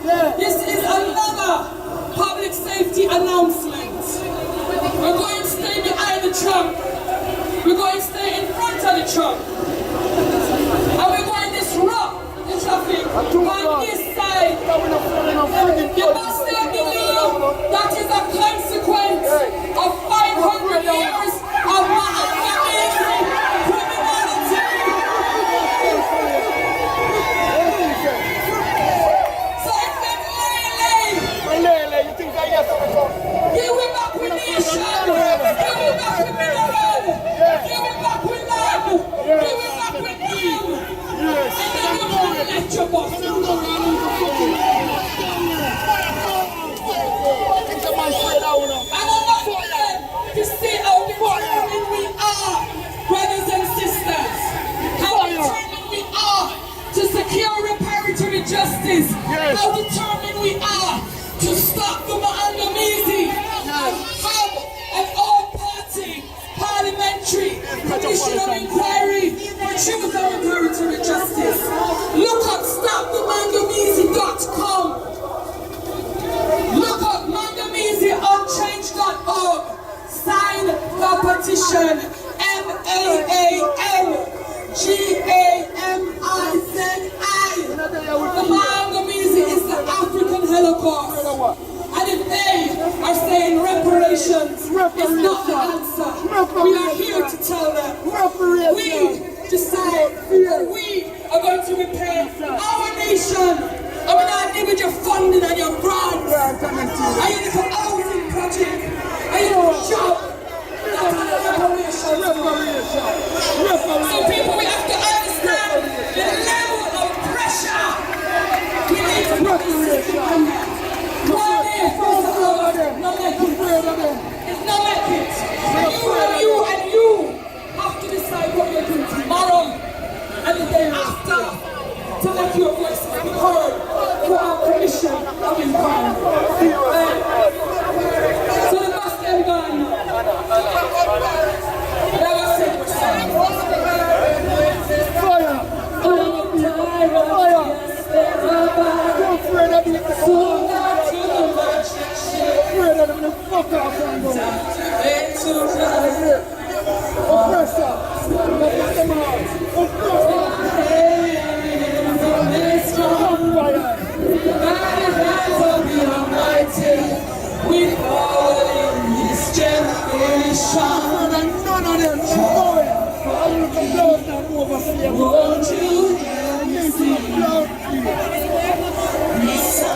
This is another public safety announcement. We're going to stay behind the truck. We're going to stay in front of the truck. And we're going to disrupt the traffic on this side. You must still believe that is a consequence of 500 years of criminality. So it's been Lele. You think I get something? Give it back with nation. Give it back with mineral. Give it back with land. Give it back with name. And then we're going to let you bust. And I'm not going to see how determined we are, brothers and sisters. How determined we are to secure reparatory justice. How determined we are to stop the Mandamizi and have an all-party parliamentary commission of inquiry for truth and reparatory justice. Look up stopthemandamizi.com. Look up mandamiziunchange.org. Sign the petition. MANGAMIZI. The Mandamizi is the African Holocaust. And if they are saying reparations is not the answer, we are here to tell them. We decide that we are going to repair our nation. And we're not giving your funding and your grants. And you need a housing project. And you need a job. That's not a reparation. So people, we have to understand the level of pressure we need to put this system under. One day, first of all, no make it. It's no make it. And you have to decide what you're doing tomorrow and the day after to let your voice be heard for our commission of inquiry. So the bus them gone. Never say we're sorry. Fire! Fuck off and go. Oppressor. Let them out. We fall in this generation. And none of them should go in. I will come down and oversee. Won't you see? We saw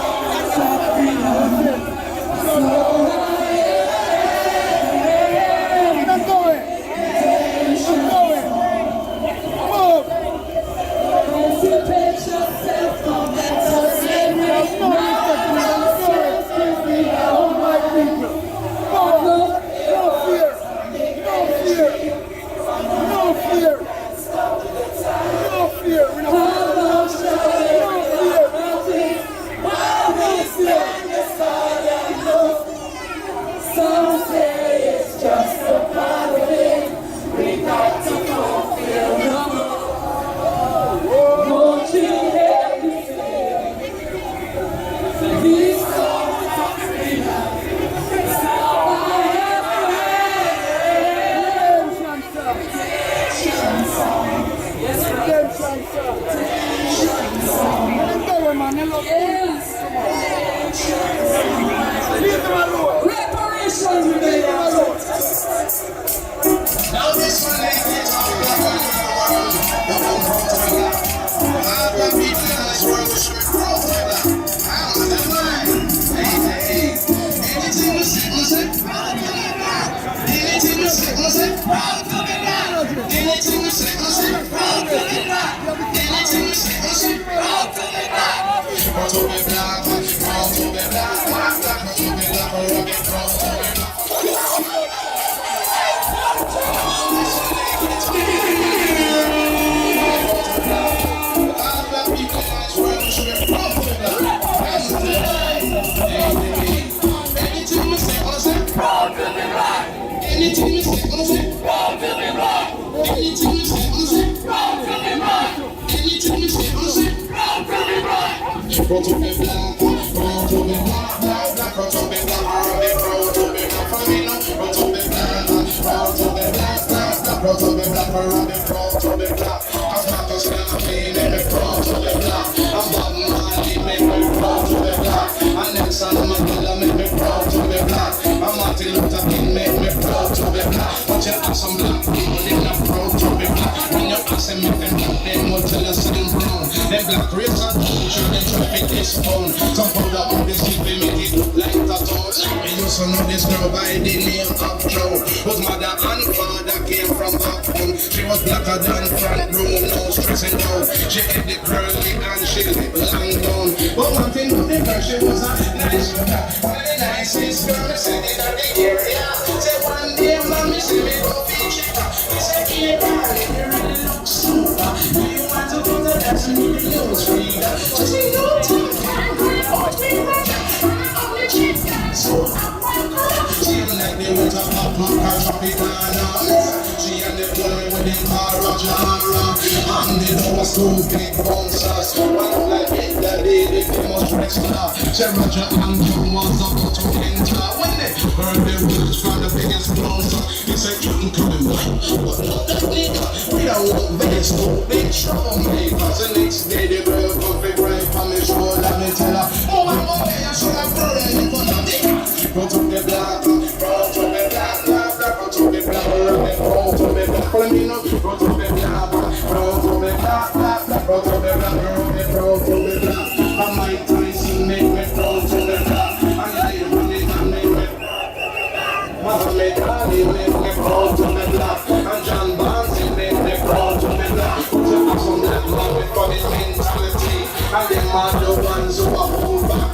reparations we made out. Now this one is all around the world. All the people in this world should grow together. Out of the line. Hey. Anything we say, anything we say, proud to be back. Anything we say, proud to be back. Anything we say, proud to be back. Proud to be black, proud to be black. Proud to be black, proud to be black. Anything we say, proud to be black. Anything we say, proud to be black. Anything we say, proud to be black. Proud to be black. proud to be black, proud to be black, for me now, proud to be black, proud to be black, proud to be black, proud to be black. I'm not just gonna be make me proud to be black. I'm Bob Marley, make me proud to be black. And Nelson Mandela make me proud to be black. And Martin Luther King make me proud to be black. But you have some black people, they're not proud to be black. When you ask them if they're black, they will tell us them brown. Them black race and culture, them traffic is found. Some powder on this shit, they make it look like tattoos. I used to know this girl by the name of Joe. Whose mother and father came from back home. She was blacker than front room, no stressing out. She had the curly and she lived long down. But one thing about the girl, she was a nice girl. One of the nicest girl, I said it at the area. Say one day, mommy, see me go feature. I said, hey, darling, you really look super. Do you want to go to dance and you lose freedom? She said, no time, can't go to watch me run. I'm only cheap guy, so I'm welcome. She even like the winter pop, her Tropicana. She and the boy with them car, Roger. And the doors two big bouncers. One like it, that day, they famous wrestler. She Roger and John was about to enter. When they heard the words from the biggest bouncer, he said, you can come in, but not that nigga. We don't want Vegas, big troublemakers. The next day, the girl come big right on me shoulder. Me tell her, oh, I'm okay, I should have burned in front of me. Go to the black, go to the black, go to the black, go to the black, follow me now. Go to the black, go to the black, go to the black, go to the black. And my Tyson make me go to the black. And I make me Muhammad Ali make me go to the black. And John Barnes make me go to the black. Put your some black man with funny mentality. And them are the ones who are pulled back.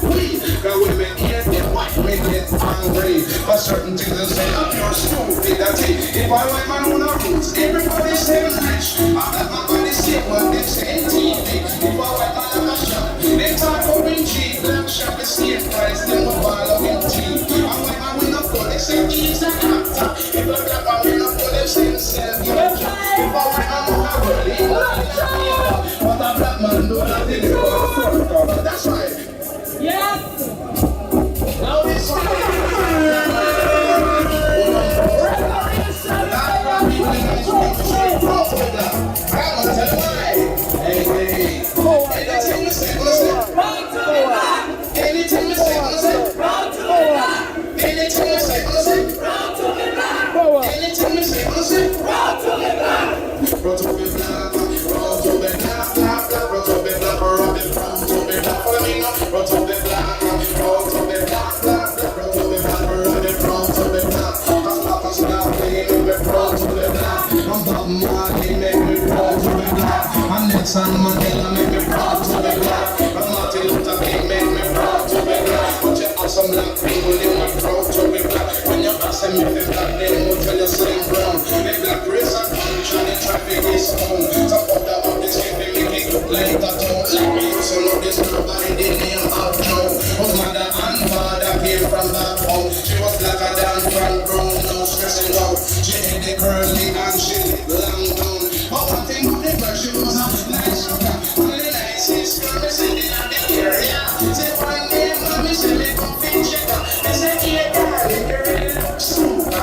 Cause women here, they white men get angry. But certain things they say, oh, you're stupidity. If I wear my own roots, everybody say rich. I let my body say what they say in TV. If I wear my leather shop, they talk about being cheap. Black shop is same price, then we follow in tea. I wear my winner for they say he's an actor. If I black my winner for they say himself, you're a job. If I wear my mocha, but a black man do not deliver. That's right. Yes. Now this one. Anything we say, anything we say, anything we say, anything we say, proud to be black, proud to be black, proud to be black, proud to be black, proud to be black, follow me now, proud to be black, proud to be black, proud to be black, proud to be black. I'm not a snap, make me proud to be black. I'm Bob Marley, make me proud to be black. I'm Nelson Mandela, make me proud to be black. I'm Martin Luther King, make me proud to be black. But you have some black people, they are proud to be black. When you ask them if they're black, they will tell you same brown. The black race and culture, the traffic is home. Some of the this shit, they make it look like a town. Like me, you so know this girl by the name of Joe. Whose mother and father came from back home. She was blacker than front room, no stressing out. She had the curly and she lived long down. But one thing about the girl, she was a nice girl. One of the nicest girl, sitting at the area. Say one day, mommy, say me go feed checker. They say, hey, darling, you really look super.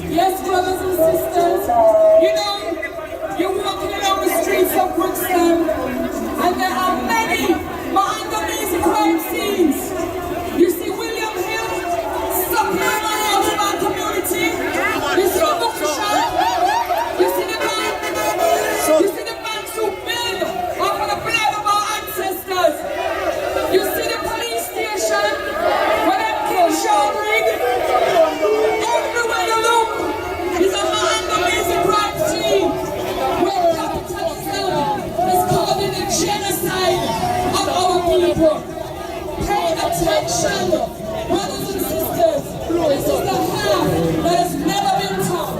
Yes, brothers and sisters, you know, you're walking along the streets of Brixton, and there are many behind-the-scenes crime scenes. You see William Hill supplying money out of our community. You see the bookshop. You see the bank. You see the banks who build off of the blood of our ancestors. You see the police station where they kill Sean Rigg. Everywhere you look is a behind-the-scenes crime scene where capitalism is causing the genocide of our people. Pay attention, brothers and sisters. This is the half that has never been taught.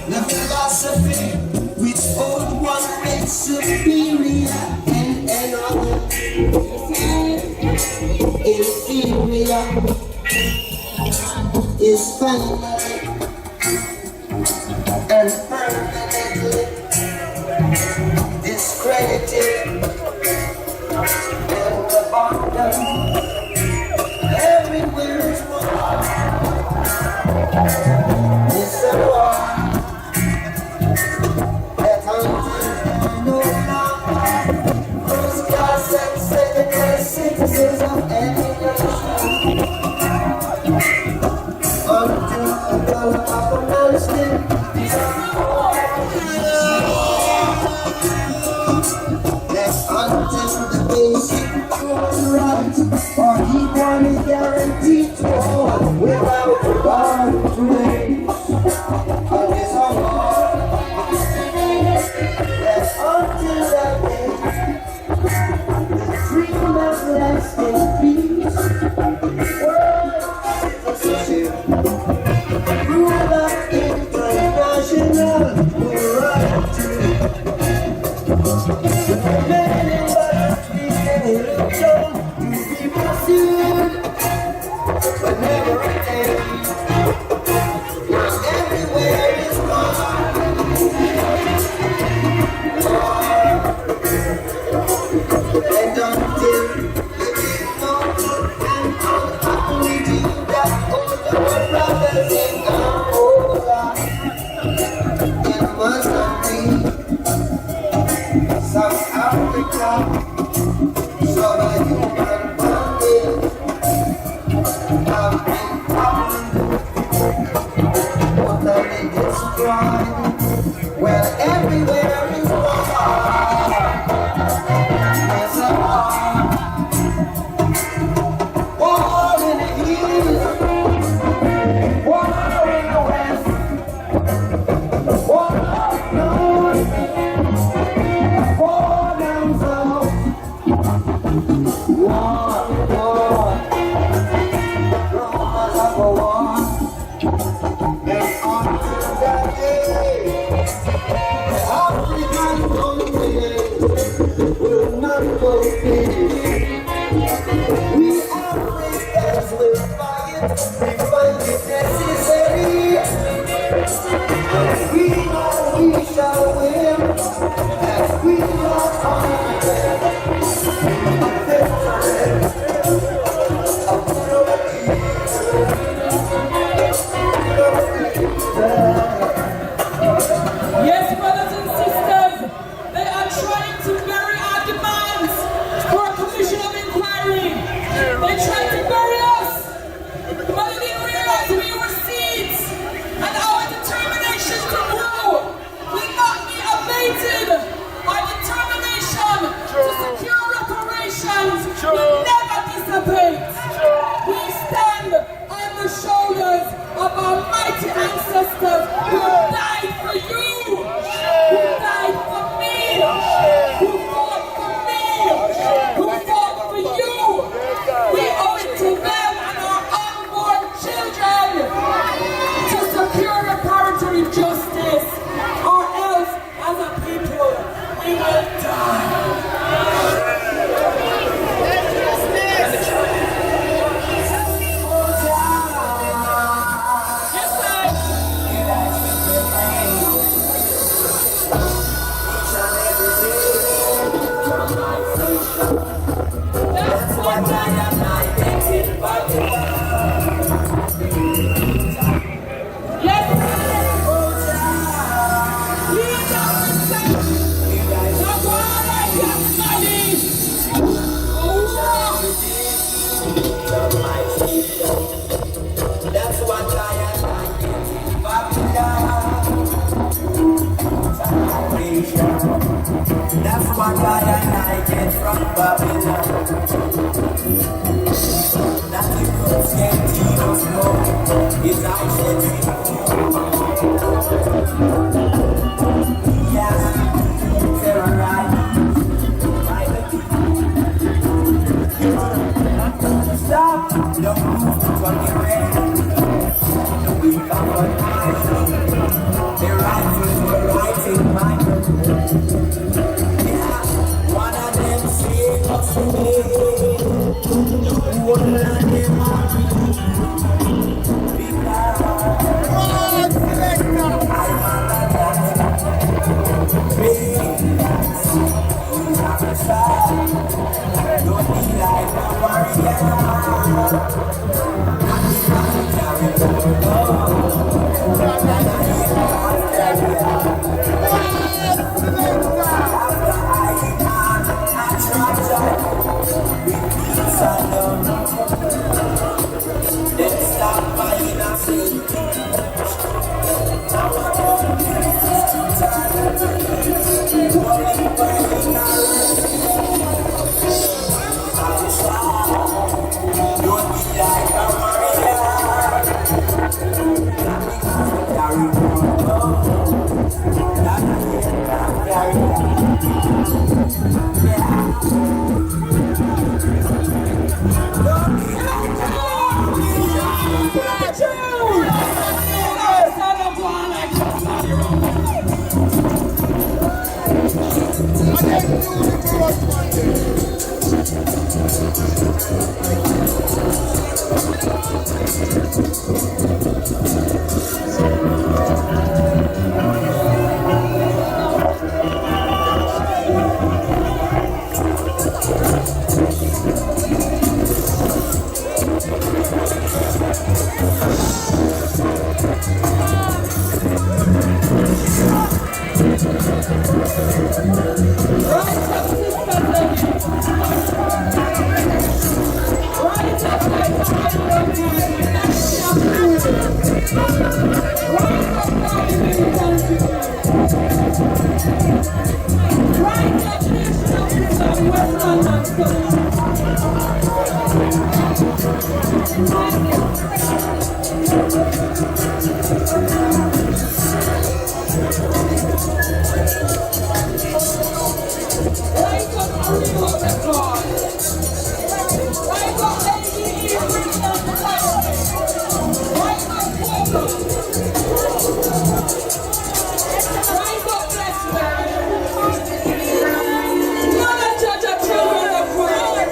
The philosophy which old one makes superior and another inferior is finally and permanently discredited and abandoned. Everywhere is war. It's a war that until no longer first class and second class citizens of any nation Children of God.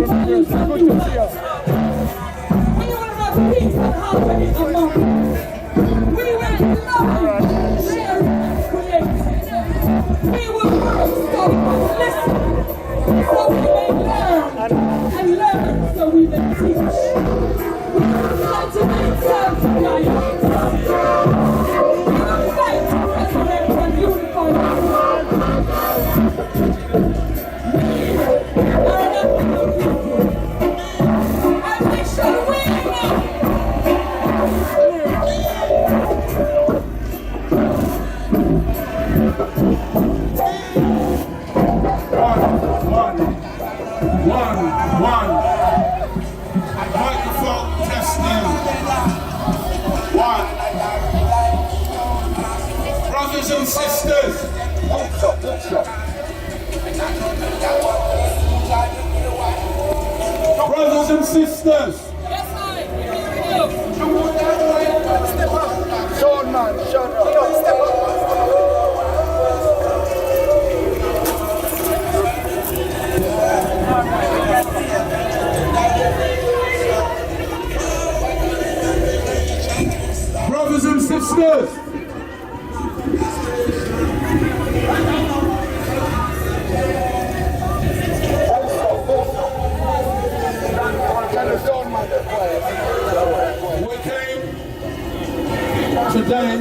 peace and unity. We will have peace and harmony among us. We will love, share, and create. We will work, stop, and listen, so we may learn, and learn so we may teach. We will fight to make self-reliance. We will fight to resurrect and unify ourselves. One. Microphone testing. One. Brothers and sisters. Brothers and sisters. Sean, man, shut up. Step up. Brothers and sisters. We came today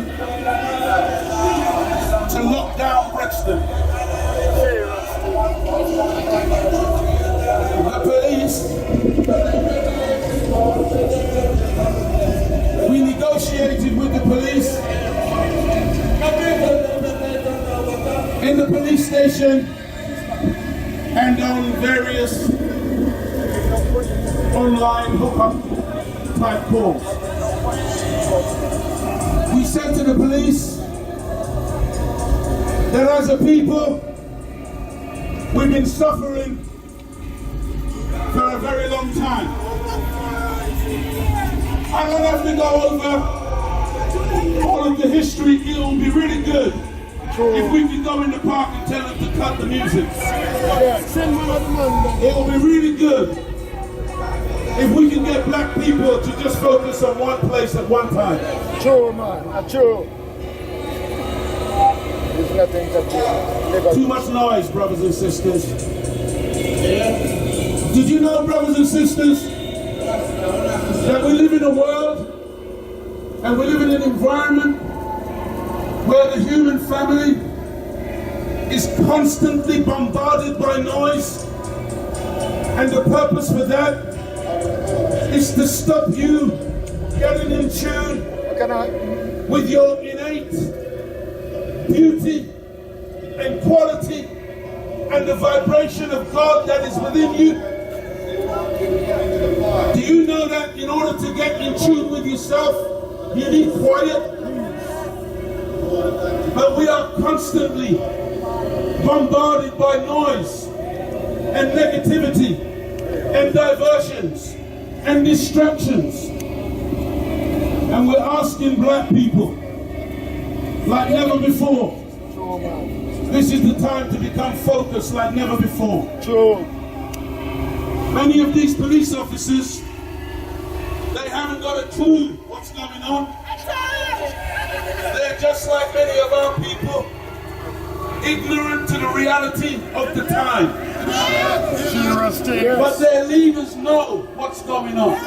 to lock down Brixton. The police, we negotiated with the police in the police station and on various online hookup type calls. We said to the police that as a people, we've been suffering for a very long time. I don't have to go over all of the history. It will be really good if we can go in the park and tell them to cut the music. It will be really good if we can get black people to just focus on one place at one time. True, man. True. There's nothing to do. Too much noise, brothers and sisters. Did you know, brothers and sisters, that we live in a world and we live in an environment where the human family is constantly bombarded by noise, and the purpose for that is to stop you getting in tune with your innate beauty and quality and the vibration of God that is within you. Do you know that in order to get in tune with yourself, you need quiet? But we are constantly bombarded by noise and negativity and diversions and distractions. And we're asking black people, like never before, this is the time to become focused like never before. True. Many of these police officers, they haven't got a clue what's going on. They're just like many of our people, ignorant to the reality of the time. But their leaders know what's going on.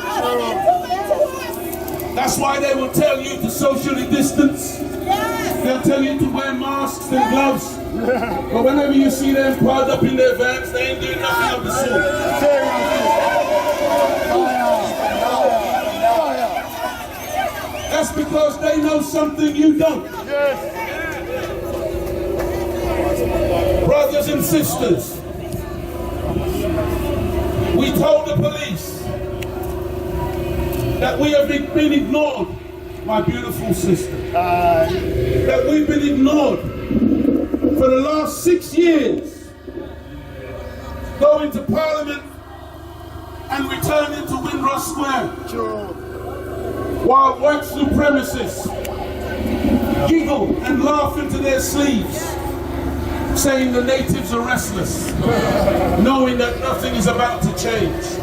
That's why they will tell you to socially distance. They'll tell you to wear masks and gloves. But whenever you see them piled up in their vans, they ain't doing nothing of the sort. That's because they know something you don't. Brothers and sisters, we told the police that we have been ignored, my beautiful sister. That we've been ignored for the last 6 years, going to Parliament and returning to Windrush Square, while white supremacists giggle and laugh into their sleeves saying the natives are restless, knowing that nothing is about to change.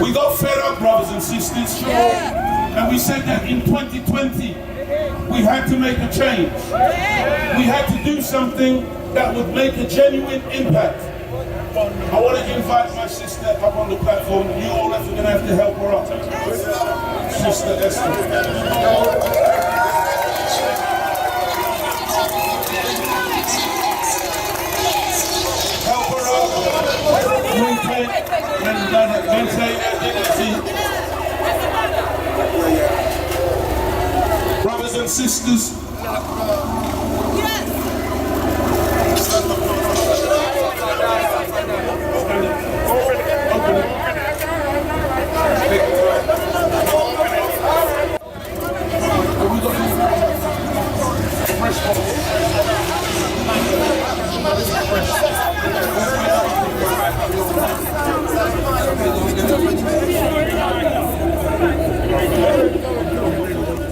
We got fed up, brothers and sisters, sure, and we said that in 2020 we had to make a change. We had to do something that would make a genuine impact. I want to invite my sister up on the platform. You all are going to have to help her up. Sister Esther. Help her up. Maintain her dignity. Brothers and sisters.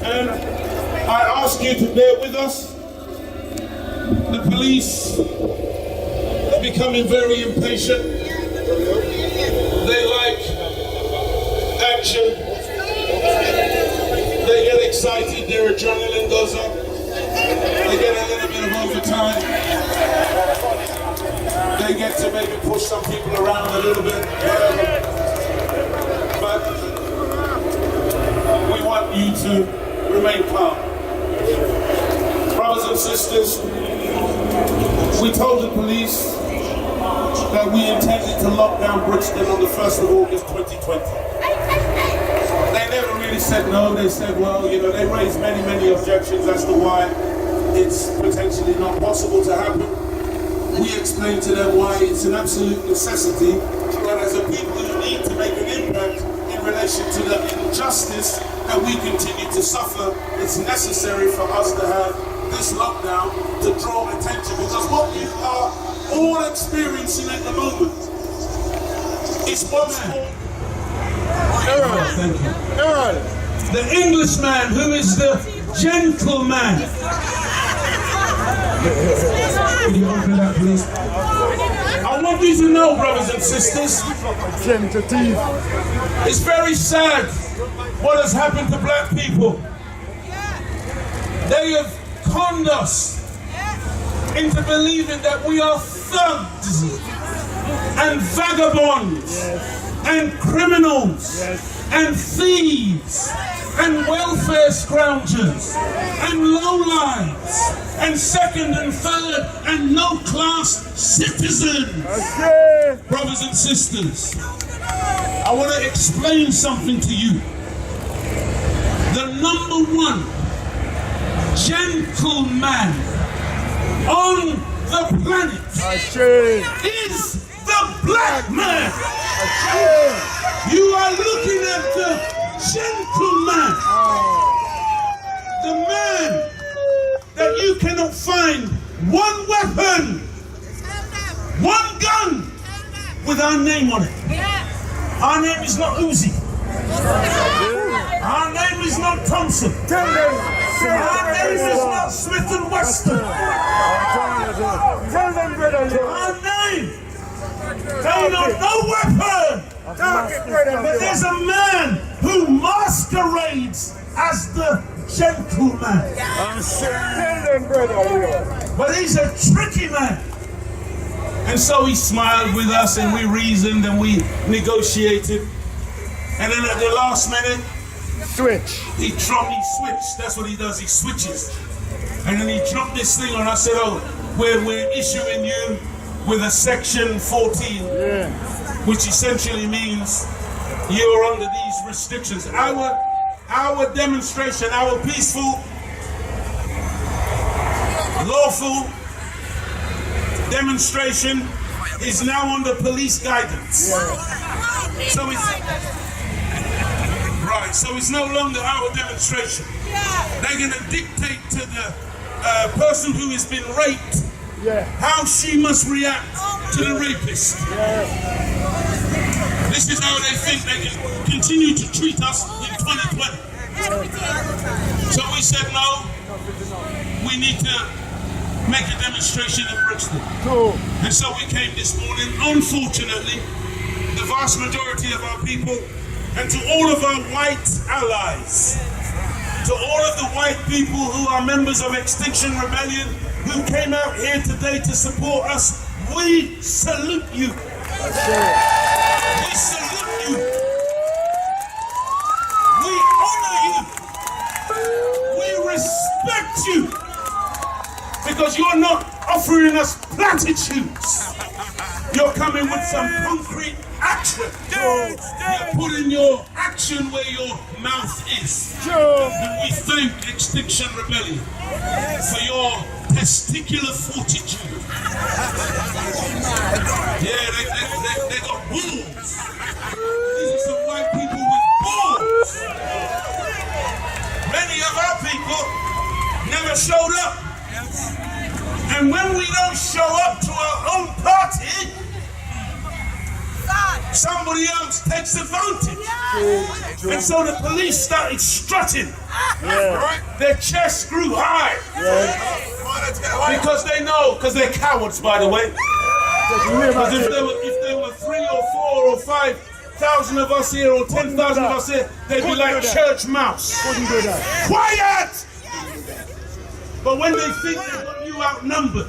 And I ask you to bear with us. The police are becoming very impatient. They like action. They get excited, their adrenaline goes up. They get a little bit of overtime. They get to maybe push some people around a little bit. But we want you to remain calm. Brothers and sisters, we told the police that we intended to lock down Brixton on the 1st of August 2020. They never really said no. They said, well, you know, they raised many objections as to why it's potentially not possible to happen. We explained to them why it's an absolute necessity, that as a people who need to make an impact in relation to the injustice that we continue to suffer, it's necessary for us to have this lockdown to draw attention, because what you are all experiencing at the moment is what's called the Englishman, who is the gentleman. Can you open that, please? I want you to know, brothers and sisters, it's very sad what has happened to black people. They have conned us into believing that we are thugs and vagabonds and criminals and thieves and welfare scroungers and lowlives and second and third and no-class citizens. Brothers and sisters, I want to explain something to you. The number one gentleman on the planet is the black man. You are looking at the gentleman, the man that you cannot find one weapon, one gun with our name on it. Our name is not Uzi. Our name is not Thompson. Our name is not Smith and Wesson. Our name, they know no weapon. But there's a man who masquerades as the gentleman. But he's a tricky man. And so he smiled with us, and we reasoned and we negotiated. And then at the last minute, he switched. That's what he does, he switches. And then he dropped this thing on. I said, oh, we're issuing you with a section 14, which essentially means you're under these restrictions. Our demonstration, our peaceful, lawful demonstration is now under police guidance. So it's no longer our demonstration. They're going to dictate to the person who has been raped how she must react to the rapist. This is how they think they can continue to treat us in 2020. So we said no, we need to make a demonstration in Brixton. True. And so we came this morning. Unfortunately, the vast majority of our people, and to all of our white allies, to all of the white people who are members of Extinction Rebellion, who came out here today to support us, we salute you. We salute you. We honor you. We respect you. Because you're not offering us platitudes. You're coming with some concrete action. You're putting your action where your mouth is. And we thank Extinction Rebellion for your testicular fortitude. Yeah, they got balls. These are some white people with balls. Many of our people never showed up. And when we don't show up to our own party, somebody else takes advantage. And so the police started strutting. Their chests grew high. Because they know, because they're cowards, by the way. Because if there were 3 or 4 or 5,000 of us here or 10,000 of us here, they'd be like church mouse. Quiet! But when they think they've got you outnumbered,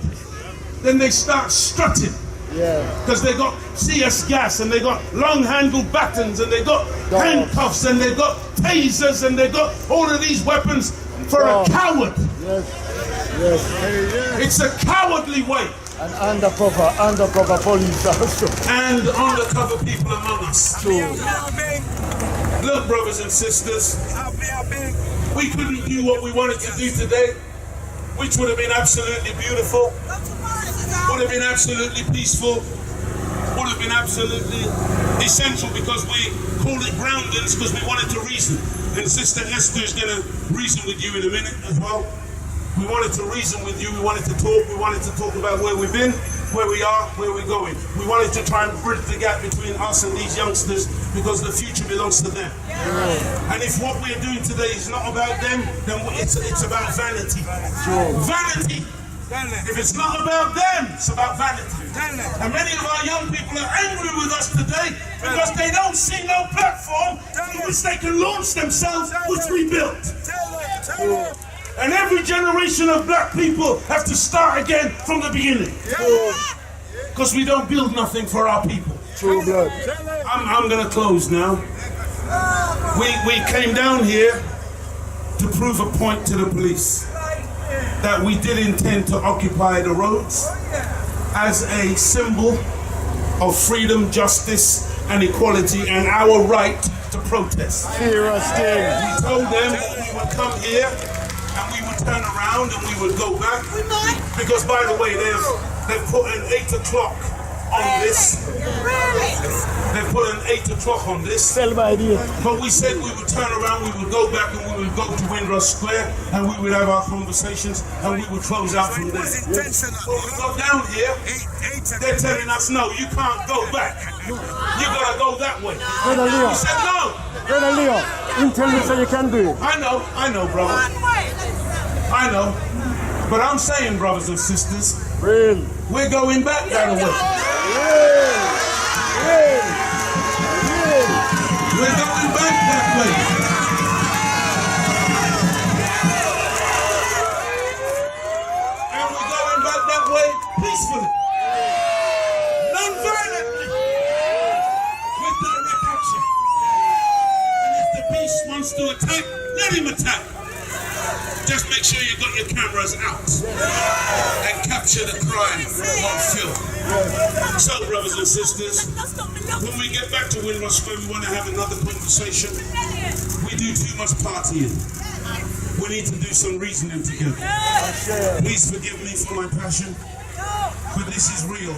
then they start strutting. Because they got CS gas and they got long-handled batons and they got handcuffs and they got tasers and they got all of these weapons for a coward. It's a cowardly way. And undercover police also. And undercover people among us. Look, brothers and sisters, we couldn't do what we wanted to do today, which would have been absolutely beautiful, would have been absolutely peaceful, would have been absolutely essential, because we called it groundings because we wanted to reason. And Sister Esther is going to reason with you in a minute as well. We wanted to reason with you, we wanted to talk about where we've been, where we are, where we're going. We wanted to try and bridge the gap between us and these youngsters, because the future belongs to them. And if what we're doing today is not about them, then it's about vanity. Vanity. If it's not about them, it's about vanity. And many of our young people are angry with us today because they don't see no platform in which they can launch themselves, which we built. And every generation of black people have to start again from the beginning. Because we don't build nothing for our people. I'm going to close now. We came down here to prove a point to the police that we did intend to occupy the roads as a symbol of freedom, justice, and equality, and our right to protest. We told them we would come here and we would turn around and we would go back. Because, by the way, they've put an 8 o'clock on this. They've put an 8 o'clock on this. But we said we would turn around, we would go back, and we would go to Windrush Square, and we would have our conversations, and we would close out from there. When we go down here, they're telling us, no, you can't go back. You gotta go that way. We said no. You tell me so you can do it. I know, brother. I know. But I'm saying, brothers and sisters, we're going back that way. We're going back that way. And we're going back that way peacefully. Non-violently. With direct action. And if the beast wants to attack, let him attack. Just make sure you got your cameras out and capture the crime on film. So, brothers and sisters, when we get back to Windrush Square, we want to have another conversation. We do too much partying. We need to do some reasoning together. Please forgive me for my passion, but this is real.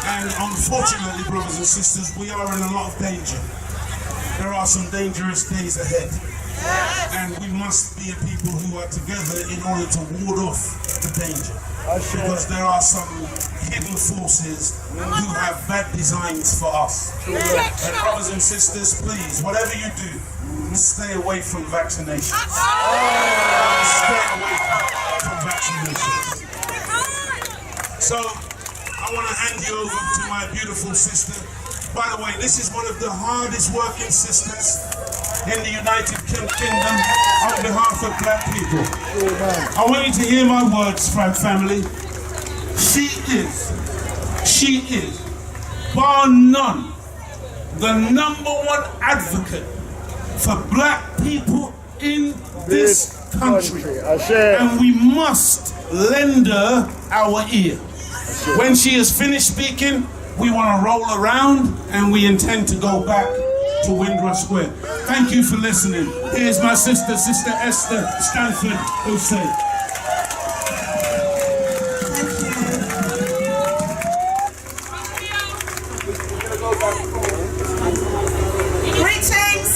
And unfortunately, brothers and sisters, we are in a lot of danger. There are some dangerous days ahead. And we must be a people who are together in order to ward off the danger. Because there are some hidden forces who have bad designs for us. And brothers and sisters, please, whatever you do, stay away from vaccinations. Stay away from vaccinations. So I want to hand you over to my beautiful sister. By the way, this is one of the hardest working sisters in the United Kingdom on behalf of black people. I want you to hear my words, family. She is, bar none, the #1 advocate for black people in this country. And we must lend her our ear. When she is finished speaking, we want to roll around and we intend to go back to Windrush Square. Thank you for listening. Here's my sister, Sister Esther Stanford Hussein.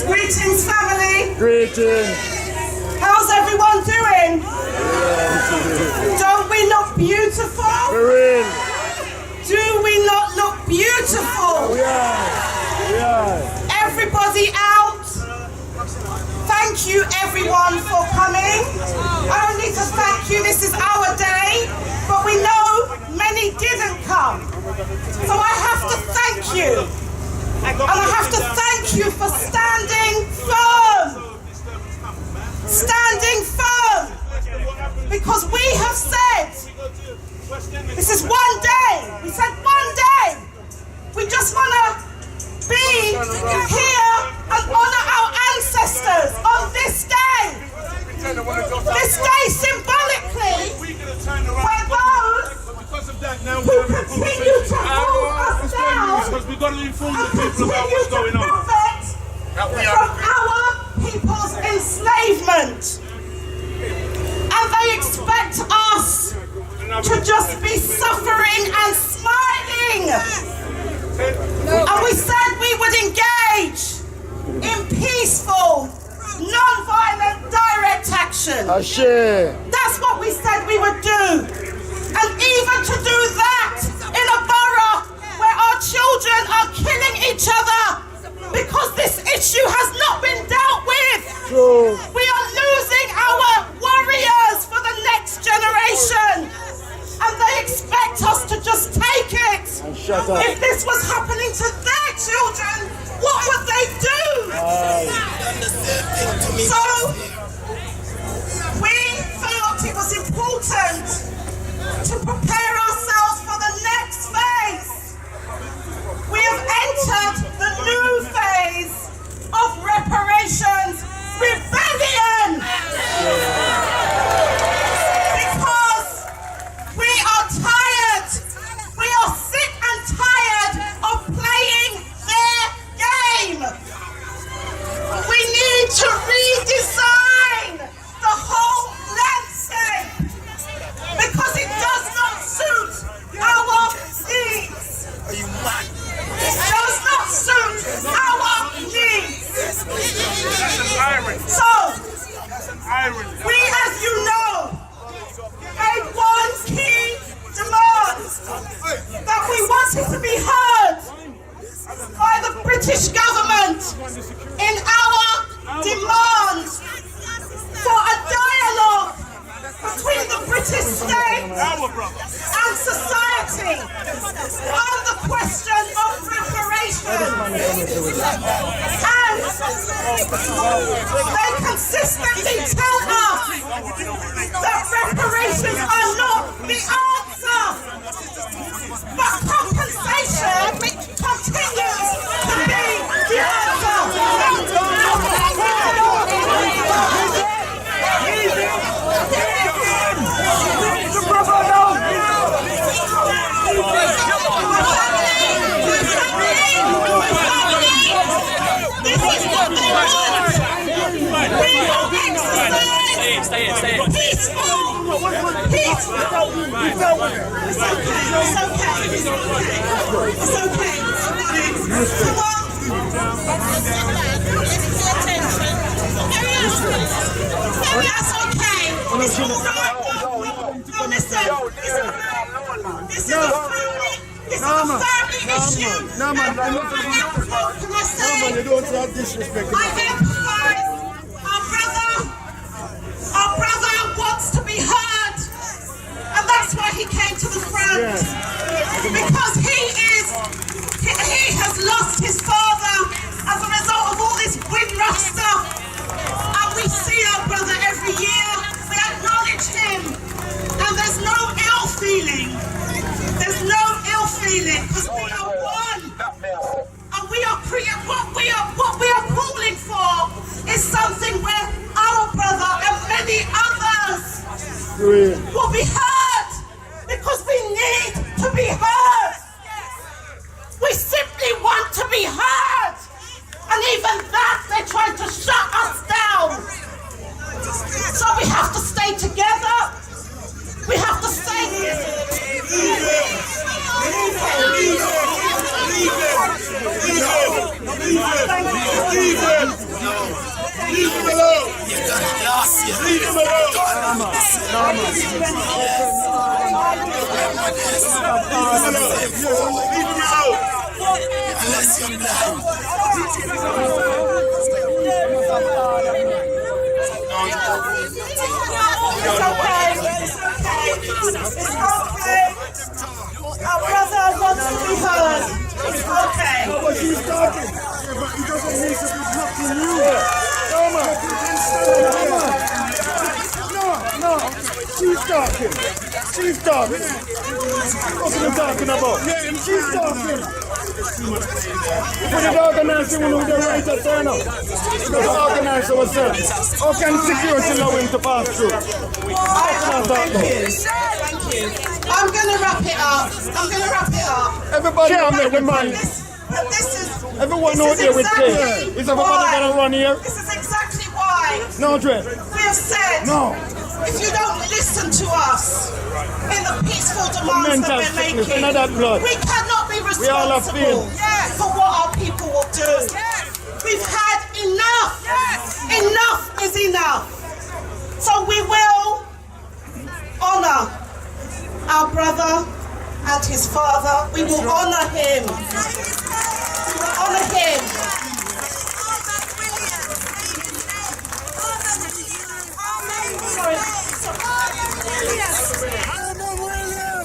Greetings family. Greetings. How's everyone doing? Don't we look beautiful? We're in. Do we not look beautiful? We are. Everybody out. Thank you everyone for coming. I don't need to thank you, this is our day, but we know many didn't come. So I have to thank you. And I have to thank you for standing firm. Standing firm. Because we have said, this is one day. We said one day. We just want to be here and honor our ancestors on this day. This day symbolically, where those who continue to hold us down Because we've got to inform the and people about continue what's going to on. profit from our people's enslavement. And they expect us to just be suffering and smiling. And we said we would engage in peaceful, non-violent, direct action. That's what we said we would do. And even to do that in a borough where our children are killing each other because this issue has not been dealt with. We are losing our warriors for the next generation. And they expect us to just take it. If this was happening to their children, what would they do? So, we felt it was important to prepare ourselves for the next phase. We have entered the new phase of reparations rebellion. Because we are tired. We are sick and tired of playing their game. We need to redesign the whole landscape because it does not suit our needs. It does not suit our needs. So, we, as you know, made one key demand that we wanted to be heard by the British government in our demand for a dialogue between the British state and society on the question of reparations. And they consistently tell us that reparations are not the answer, but compensation continues to be the answer. This is what they want. We will exercise peaceful. It's okay. That's okay. It's all right. No, listen. This is a family. This is a family issue. No, man, you don't have disrespect. I emphasize our brother wants to be heard, and that's why he came to the front. will be heard, because we need to be heard. We simply want to be heard. And even that, they're trying to shut us down. So we have to stay together. We have to stay It's okay. Our brother wants to be heard. It's okay. But she's talking. But he doesn't need to be blocking you. No. She's talking. She's talking. What are you talking about? She's talking. For the organizer, we know the right to turn up. The organizer was there. How can security allow him to pass through? Thank you. I'm going to wrap it up. Everybody can't make the money. Everyone out there with pay. Is everybody going to run here? This is exactly why No, Dre. we have said, No. if you don't listen to us in the peaceful demands that we're making, we cannot be responsible for what our people will do. We've had enough. Enough is enough. So we will honor our brother and his father. We will honor him. We will honor him.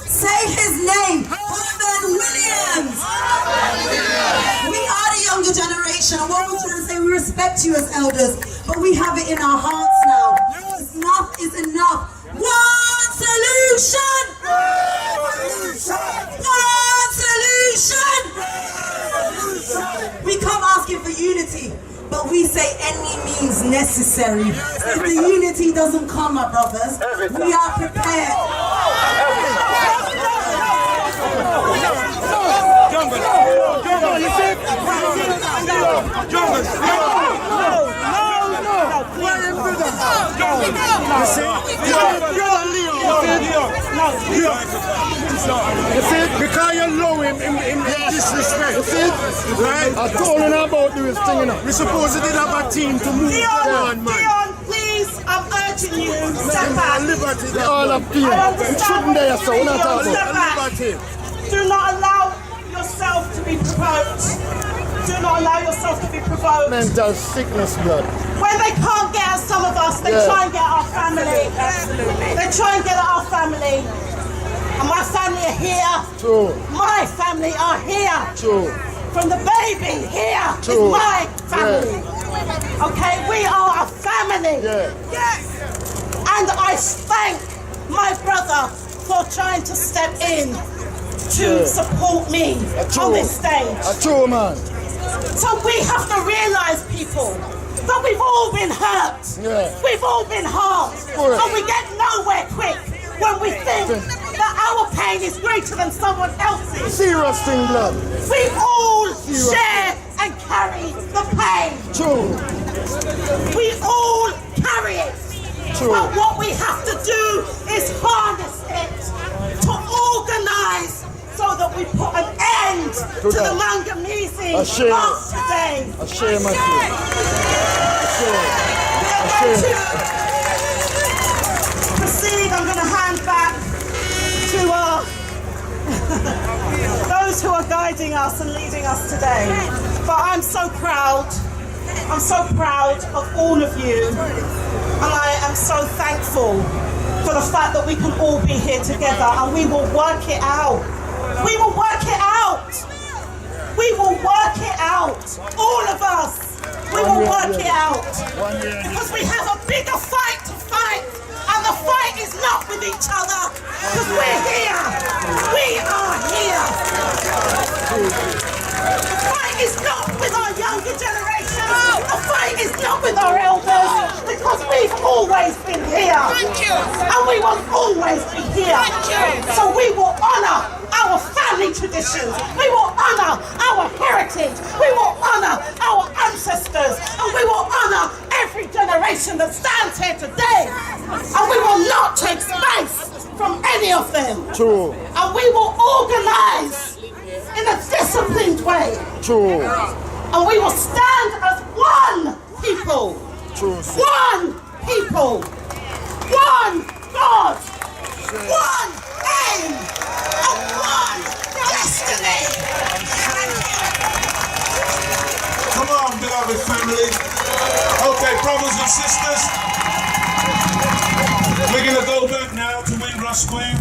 Say his name, Herman Williams. We are the younger generation, and what we're trying to say, we respect you as elders, but we have it in our hearts now. Enough is enough. One solution! One solution! We come asking for unity, but we say any means necessary. If the unity doesn't come, my brothers, we are prepared. You see, because you know him disrespect. You see, right? I told him about this thing, you know. We're supposed to have a team to move Dion, please, I'm urging you, step back. Liberty, all of them. It shouldn't there, so we're not talking about liberty. Do not allow yourself to be provoked. Do not allow yourself to be provoked. Mental sickness, blood. When they can't get at some of us, they try and get at our family. They try and get at our family. And my family are here. True. My family are here. True. From the baby here is my family. Okay, we are a family. Yes. And I thank my brother for trying to step in to support me on this stage. A true man. So we have to realize, people, that we've all been hurt. We've all been harmed. And we get nowhere quick when we think that our pain is greater than someone else's. Serious thing, blood. We all share and carry the pain. True. We all carry it. True. But what we have to do is harness it to organise so that we put an end to the mangamese of today. A shame, a Proceed. I'm going to hand back to those who are guiding us and leading us today. But I'm so proud. I'm so proud of all of you. And I am so thankful for the fact that we can all be here together and we will work it out. We will work it out. We will work it out. All of us. We will work it out. Because we have a bigger fight to fight. And the fight is not with each other. Because we're here. We are here. The fight is not with our younger generation. The fight is not with our elders. Because we've always always been here. Thank you. And we will always be here. Thank you. So we will honour our family traditions. We will honour our heritage. We will honour our ancestors. And we will honour every generation that stands here today. And we will not take space from any of them. True. And we will organise in a disciplined way. True. And we will stand as one people. True. One people. One God. One aim. And one destiny. Come on, beloved family. Okay, brothers and sisters. We're going to go back now to Windrush Square.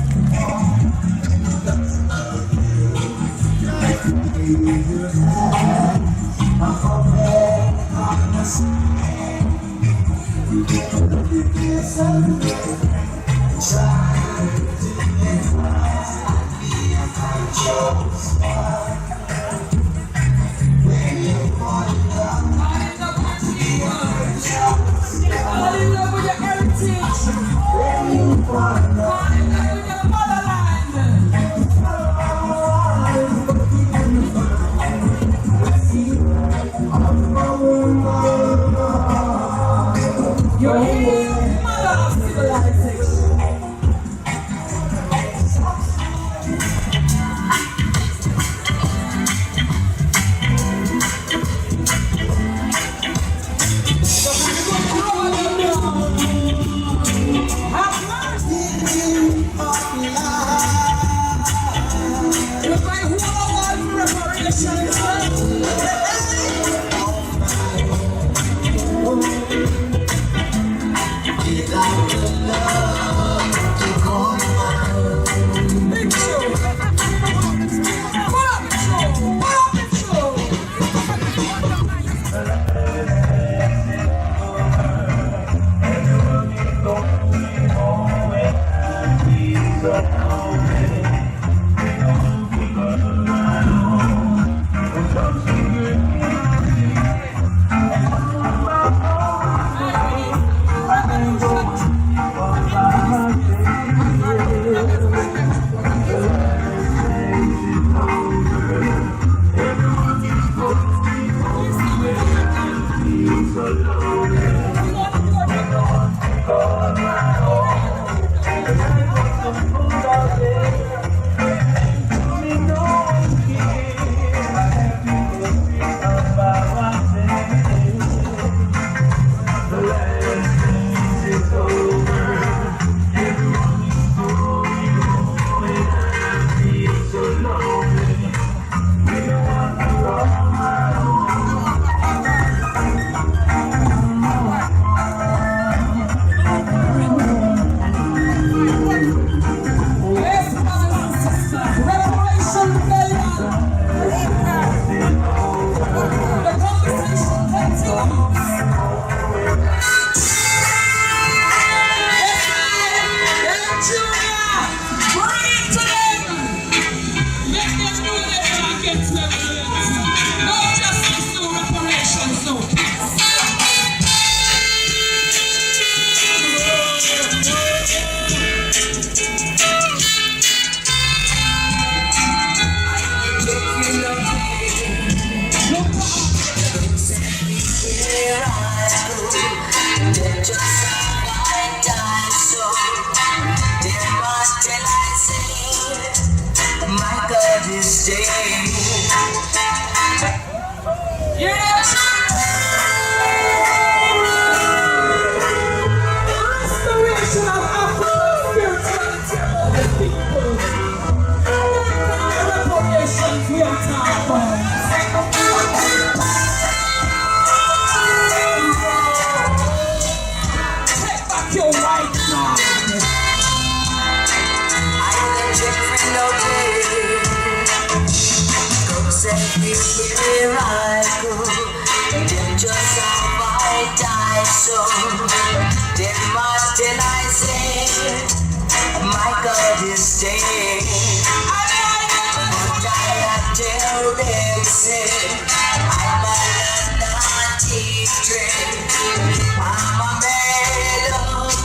I'm a melody.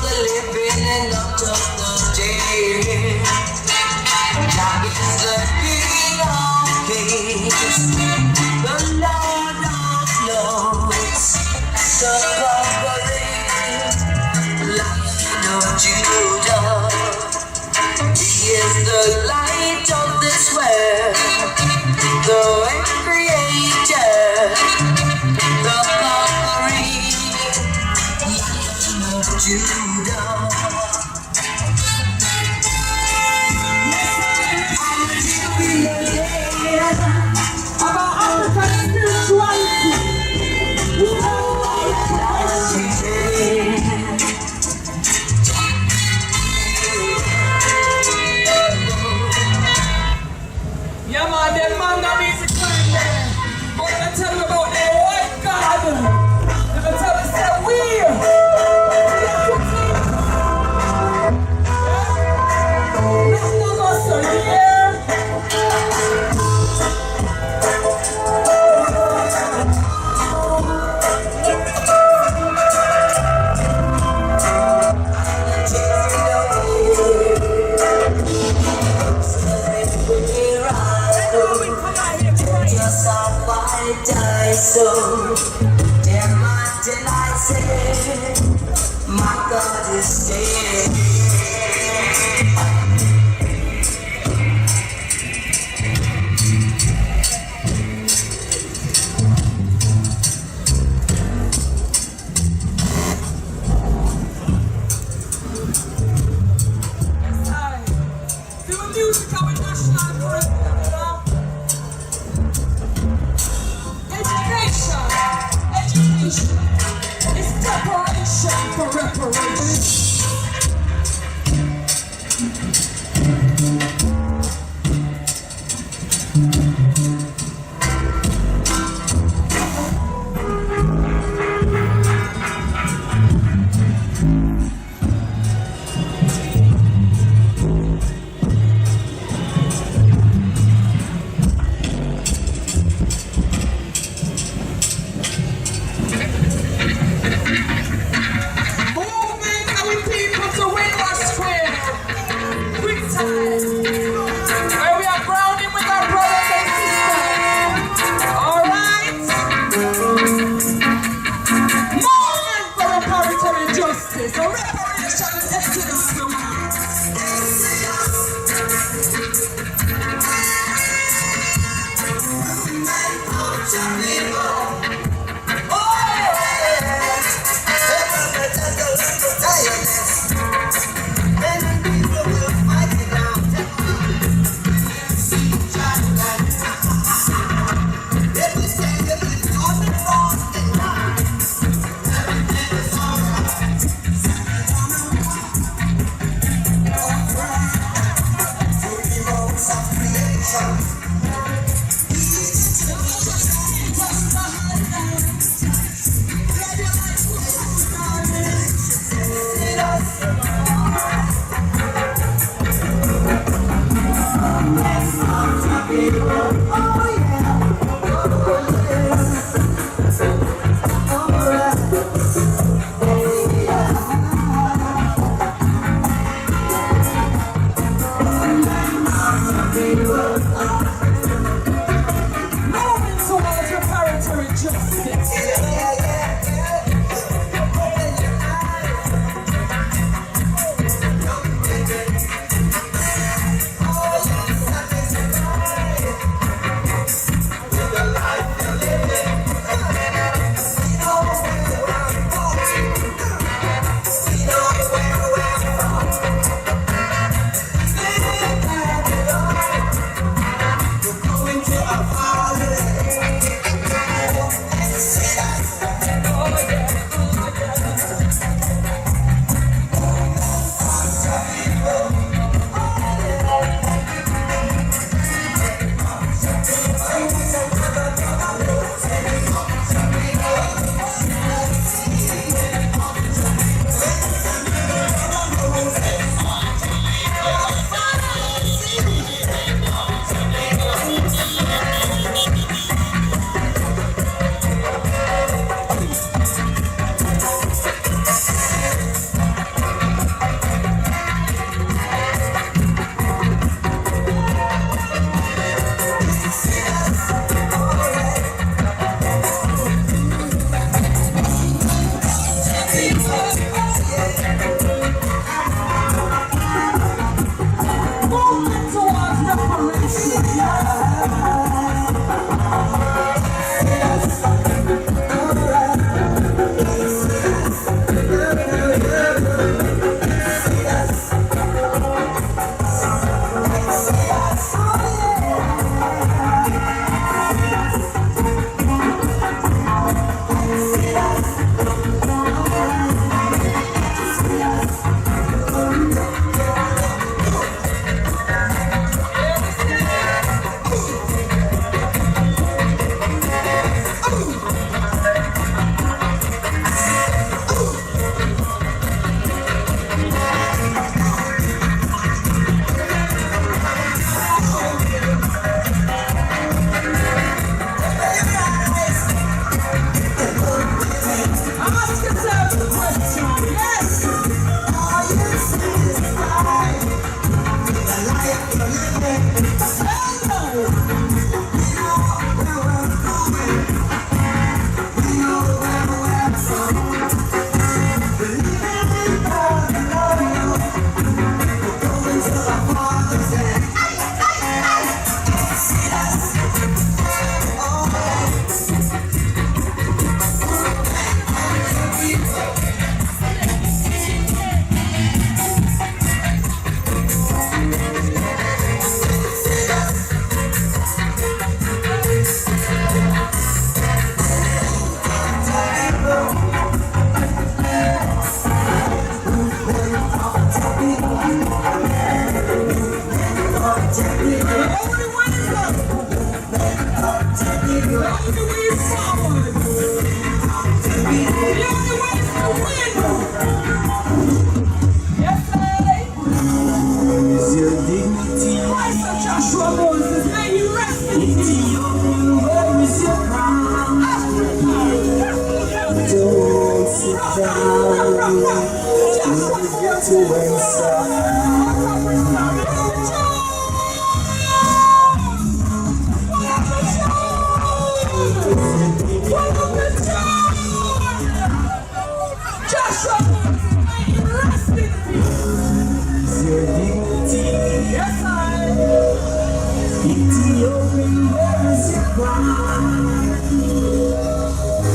There might delight say, my God is dead. It's preparation for reparations.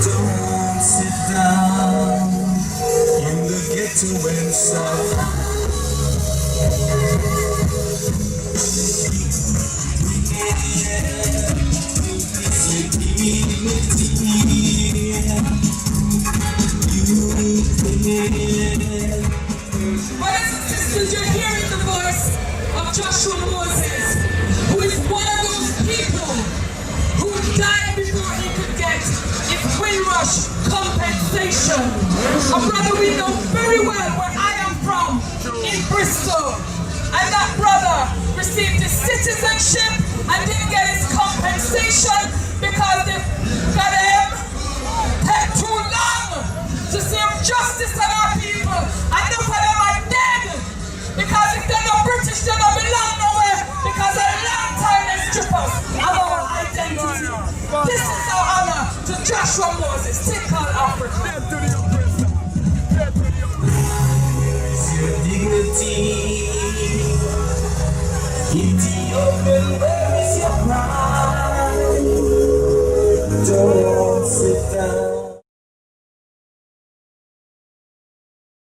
Don't sit down in the ghetto and suffer. Brothers and sisters, you're hearing the voice of Joshua Moses, who is one of those people who died before he could get his Windrush compensation. A brother we know very well where I am from, in Bristol. And that brother received his citizenship and didn't get his compensation because they got him take too long to serve justice on our people. And enough of them are dead because if they're not British, they don't belong nowhere because a long time they strip us of our identity. This is our honor to Joshua Moses, take on Africa. Your dignity, Ethiopian, where is your pride? Don't